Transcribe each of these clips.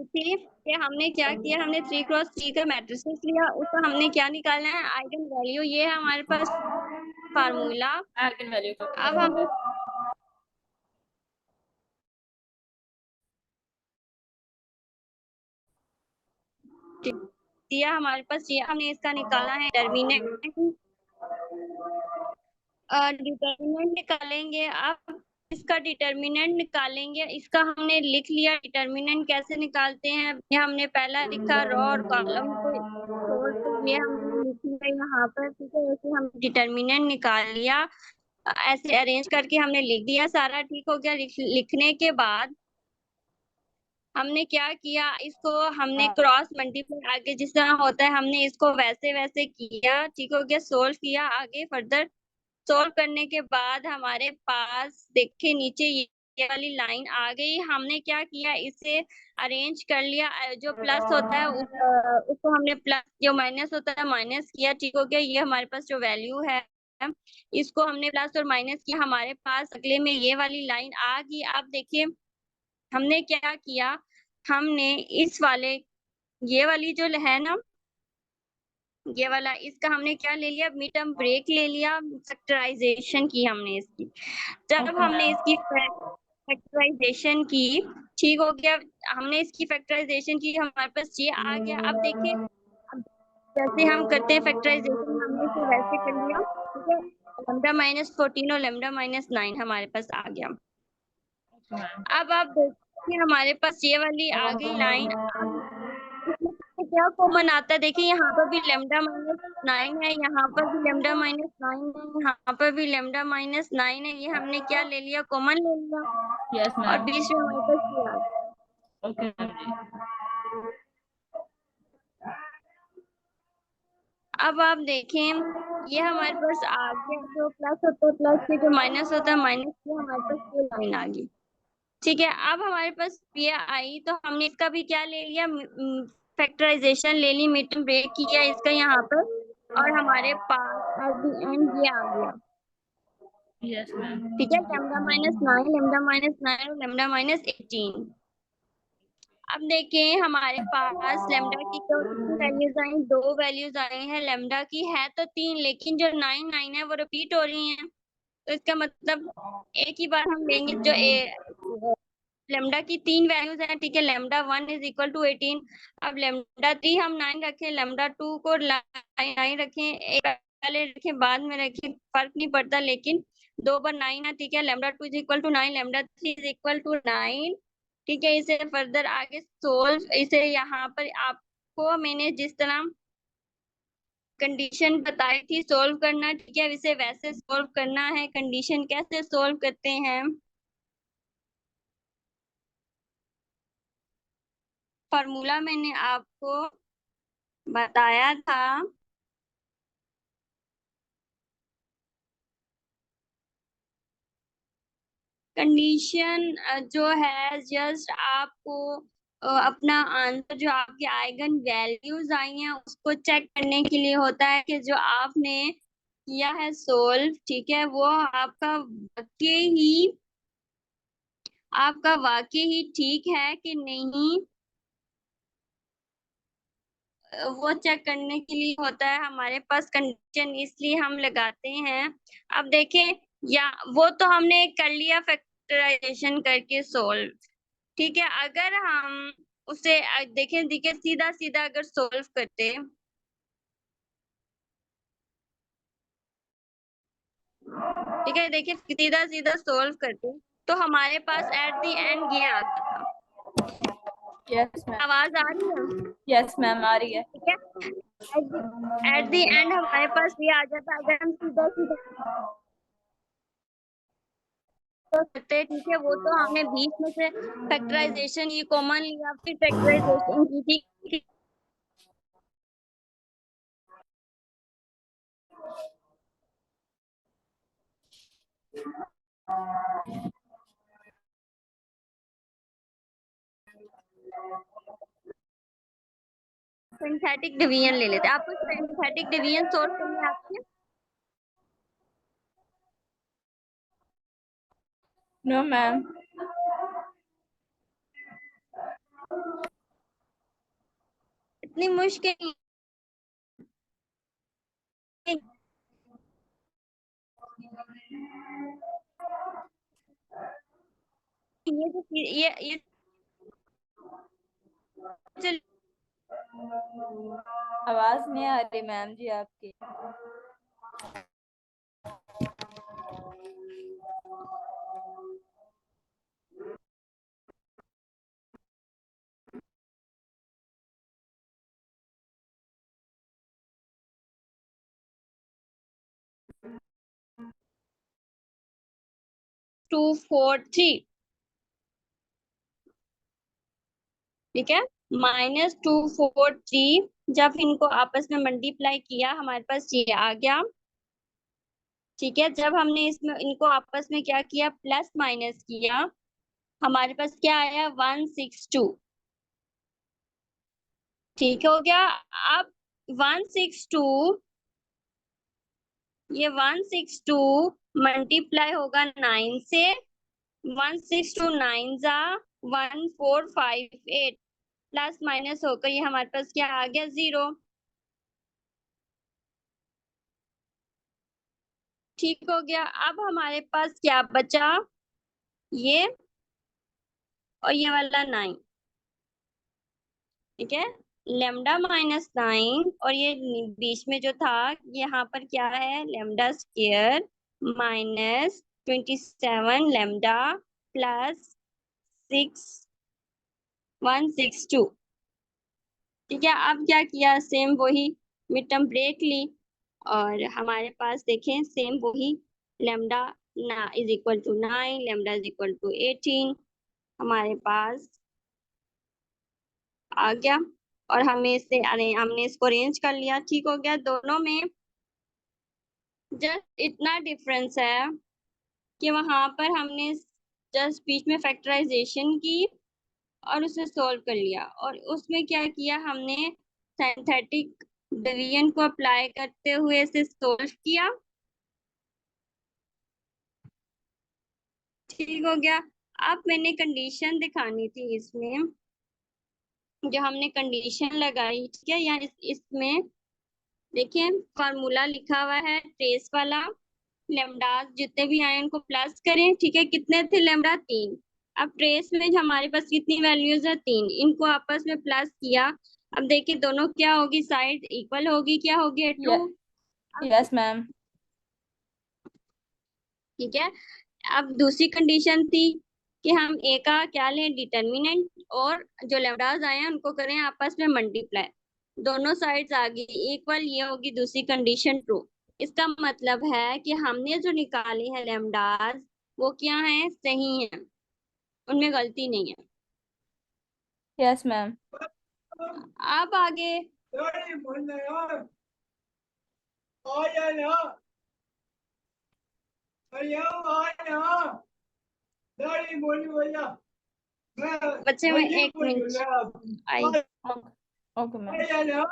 कि हमने क्या किया, हमने 3x3 का मैट्रिसेस लिया, उसका हमने क्या निकालना है, आइगन वैल्यू। ये है हमारे पास फार्मूला। आइगन वैल्यू का अब हमें दिया हमारे पास, ये हमने इसका निकालना है डिटर्मिनेंट। डिटर्मिनेंट निकालेंगे। अब इसका डिटर्मिनेंट निकालेंगे, इसका हमने लिख लिया। डिटर्मिनेंट कैसे निकालते हैं, ये हमने पहला लिखा रो और कॉलम को छोड़ कर, ये हमने लिख लिया यहाँ पर, ठीक है। ऐसे हम डिटर्मिनेंट निकाल लिया, ऐसे अरेंज करके हमने लिख दिया, सारा ठीक हो गया। लिखने के बाद हमने क्या किया, इसको हमने क्रॉस मल्टीप्लाई आगे जिस तरह होता है, हमने इसको वैसे वैसे किया, ठीक हो गया। सोल्व किया, आगे फर्दर सोल्व करने के बाद हमारे पास देखिए नीचे ये वाली लाइन आ गई। हमने क्या किया, इसे अरेंज कर लिया। जो प्लस होता है उसको हमने प्लस, जो माइनस होता है माइनस किया, ठीक हो गया। ये हमारे पास जो वैल्यू है, इसको हमने प्लस और माइनस किया, हमारे पास अगले में ये वाली लाइन आ गई। अब देखिए हमने क्या किया, हमने इस वाले, ये वाली जो है ना, ये वाला, इसका हमने क्या ले लिया, मिड टर्म ब्रेक ले लिया, फैक्टराइजेशन की हमने इसकी। जब हमने इसकी फैक्टराइजेशन की, ठीक हो गया, हमने इसकी फैक्टराइजेशन की, हमारे पास ये आ गया। अब देखिए, अब जैसे हम करते हैं फैक्टराइजेशन, हमने इसे वैसे कर लिया, ठीक है। λ-14 और λ-9 हमारे पास आ गया। अब आप देखिए हमारे पास ये वाली आ गई लाइन। अब इसमें क्या कॉमन आता है, देखिए यहाँ पर भी λ-9 है, यहाँ पर भी λ-9 है, यहाँ पर भी λ-9 है। ये हमने क्या ले लिया, कॉमन ले लिया। यस और मैम। बीच में हमारे पास ये आ गया। ओके मैम जी। अब आप देखें, ये हमारे पास आ गया, जो प्लस होता है प्लस के, जो माइनस होता है माइनस के, हमारे पास ये लाइन आ गई, ठीक है। अब हमारे पास ये आई, तो हमने इसका भी क्या ले लिया, फैक्टराइजेशन ले ली, मिड टर्म ब्रेक किया इसका यहाँ पर, और हमारे पास एट द एंड ये आ गया, यस मैम। ठीक है। λ-9, λ-9 और λ-18। अब देखें हमारे पास लैम्डा की तो कितनी वैल्यूज आई, दो वैल्यूज आई हैं। लैम्डा की है तो 3, लेकिन जो 9 है वो रिपीट हो रही हैं, तो इसका मतलब एक ही बार हम लेंगे। जो लेमडा की 3 वैल्यूज हैं, ठीक है। λ-1 इज इक्वल टू 18। अब λ-3 हम 9 रखें, λ-2 को 9 रखें, एक पहले रखें बाद में रखें, फर्क नहीं पड़ता, लेकिन 2 बार 9 है, ठीक है। λ-2 is equal to 9, λ-3 is equal to 9, ठीक है। इसे फर्दर आगे सोल्व, इसे यहाँ पर आपको मैंने जिस तरह कंडीशन बताई थी सोल्व करना, ठीक है, इसे वैसे सोल्व करना है। कंडीशन कैसे सोल्व करते हैं, फॉर्मूला मैंने आपको बताया था। कंडीशन जो है, जस्ट आपको अपना आंसर, जो आपके आइगन वैल्यूज आई हैं, उसको चेक करने के लिए होता है कि जो आपने किया है सोल्व, ठीक है, वो आपका वाकई ही ठीक है कि नहीं, वो चेक करने के लिए होता है हमारे पास कंडीशन, इसलिए हम लगाते हैं। अब देखें, या वो तो हमने कर लिया फैक्टराइजेशन करके सोल्व, ठीक है। अगर हम उसे देखें, देखिए सीधा सीधा अगर सोल्व करते, ठीक है, देखिए सीधा सीधा सोल्व करते, तो हमारे पास एट द एंड ये आ गया था। Yes ma'am. आवाज आ रही है, यस मैम आ रही है। ठीक है। एट द एंड हमारे पास ये आ जाता, अगर हम सीधा सीधा करते, ठीक है। वो तो हमने बीच में से फैक्टराइजेशन ये कॉमन लिया, फिर फैक्टराइजेशन की थी, सिंथेटिक डिवीजन ले लेते। आपको सिंथेटिक डिवीजन सोल्व करने आती है, नो मैम। इतनी मुश्किल ये चल आवाज नहीं आ रही मैम जी आपकी। टू फोर थ्री, ठीक है, -243। जब इनको आपस में मल्टीप्लाई किया हमारे पास ये आ गया, ठीक है। जब हमने इसमें इनको आपस में क्या किया, प्लस माइनस किया, हमारे पास क्या आया, 162। ठीक हो गया। अब 162, ये 162 मल्टीप्लाई होगा 9 से, 162 9 जा 1458, प्लस माइनस होकर ये हमारे पास क्या आ गया, 0। ठीक हो गया। अब हमारे पास क्या बचा, ये और ये वाला 9, ठीक है। लेमडा -9 और ये बीच में जो था, यहाँ पर क्या है, लेमडा स्क्वायर -27 लेमडा प्लस 6162, ठीक है। अब क्या किया, सेम वही मिड टर्म ब्रेक ली, और हमारे पास देखें सेम वही, लेमडा ना is equal to 9, lambda is equal to 18 हमारे पास आ गया। और हमें इससे अरे हमने इसको अरेंज कर लिया, ठीक हो गया। दोनों में जस्ट इतना डिफरेंस है कि वहां पर हमने जस्ट बीच में फैक्टराइजेशन की और उसे सोल्व कर लिया, और उसमें क्या किया हमने, सिंथेटिक डिवीजन को अप्लाई करते हुए इसे सोल्व किया, ठीक हो गया। अब मैंने कंडीशन दिखानी थी इसमें, जो हमने कंडीशन लगाई, ठीक है। यहाँ इसमें देखिए फार्मूला लिखा हुआ है ट्रेस वाला, लेमडास जितने भी आए उनको प्लस करें, ठीक है। कितने थे लेमडा, 3। अब ट्रेस में जो हमारे पास कितनी वैल्यूज है, 3, इनको आपस में प्लस किया। अब देखिए दोनों क्या होगी, साइड इक्वल होगी, क्या होगी, 2। Yes ma'am. ठीक है। अब दूसरी कंडीशन थी कि हम ए का क्या लें, डिटर्मिनेंट, और जो लेमडास आए हैं उनको करें आपस में मल्टीप्लाई, दोनों साइड्स आ गई इक्वल, ये होगी दूसरी कंडीशन, ट्रू। इसका मतलब है कि हमने जो निकाले हैं लेमडास, वो क्या है, सही है, उनमें गलती नहीं है। Yes ma'am. अब आगे बच्चे में 1 मिनट आई। Okay ma'am.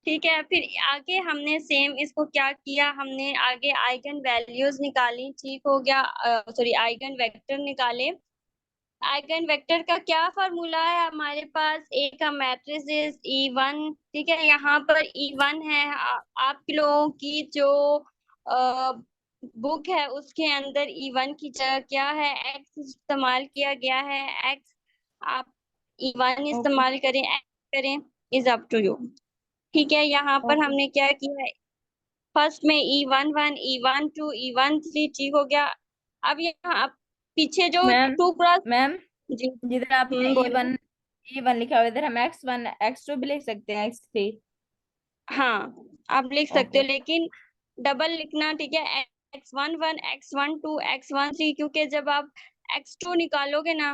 ठीक है, फिर आगे हमने सेम इसको क्या किया, हमने आगे आइगन वैल्यूज निकाली, ठीक हो गया, सॉरी आइगन वेक्टर निकाले। आइगन वेक्टर का क्या फॉर्मूला है हमारे पास, ए का मैट्रिक्स इज E1, ठीक है। यहाँ पर E1 है, आप लोगों की जो बुक है उसके अंदर E1 की जगह क्या है, एक्स इस्तेमाल किया गया है, एक्स आप E1 इस्तेमाल करें, एक्स करें, इज अप टू यू, ठीक है। यहाँ पर ओके हमने क्या किया है, फर्स्ट में E11 E12 E13, ठीक हो गया। अब यहाँ पीछे जो मैम। 2 क्रॉस, मैम जी जिधर आपने बोलिए। E1 लिखा हुआ है, इधर हम x1 x2 भी लिख सकते हैं, x3। हाँ, आप लिख सकते ओके। हो, लेकिन डबल लिखना, ठीक है। x11 x12 x13, क्योंकि जब आप x2 निकालोगे ना,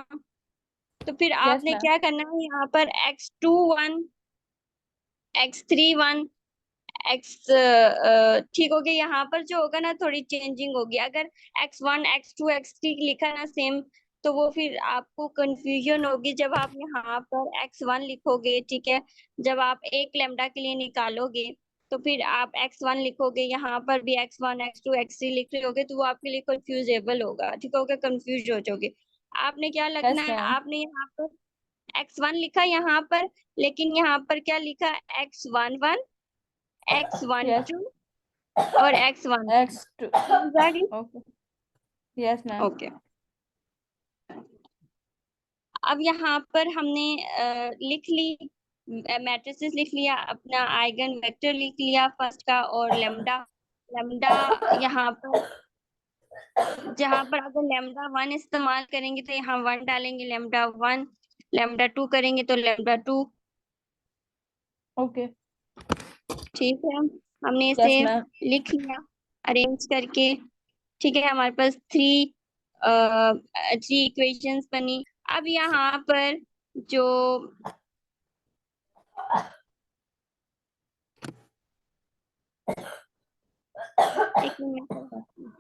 तो फिर यस आपने मैम। क्या करना है, यहाँ पर x21 x31 एक्स ठीक हो गया। यहाँ पर जो होगा ना, थोड़ी चेंजिंग होगी। अगर x1 x2 x3 लिखा ना सेम, तो वो फिर आपको कंफ्यूजन होगी जब आप यहाँ पर x1 लिखोगे, ठीक है। जब आप एक लेमडा के लिए निकालोगे, तो फिर आप x1 लिखोगे, यहाँ पर भी x1 x2 x3 लिख रहे होगे, तो वो आपके लिए कंफ्यूजेबल होगा, ठीक होगा, कंफ्यूज हो जाओगे। आपने क्या यस लिखना है, मैम। आपने यहाँ पर x1 लिखा यहाँ पर, लेकिन यहाँ पर क्या लिखा, x11 यस। x12 और x1। x2। समझ आ गई? ओके। Yes ma'am. ओके। अब यहाँ पर हमने लिख ली, मैट्रिसेस लिख लिया, अपना आइगन वेक्टर लिख लिया फर्स्ट का, और लेमडा। लेमडा यहाँ पर, जहाँ पर अगर लेमडा 1 इस्तेमाल करेंगे तो यहाँ 1 डालेंगे, लेमडा 1। लेमडा 2 करेंगे तो लेमडा 2। ओके। ठीक है, हमने इसे यस मैम। लिख लिया अरेंज करके। ठीक है, हमारे पास थ्री इक्वेशंस बनी। अब यहाँ पर जो, एक मिनट में बताती हूँ।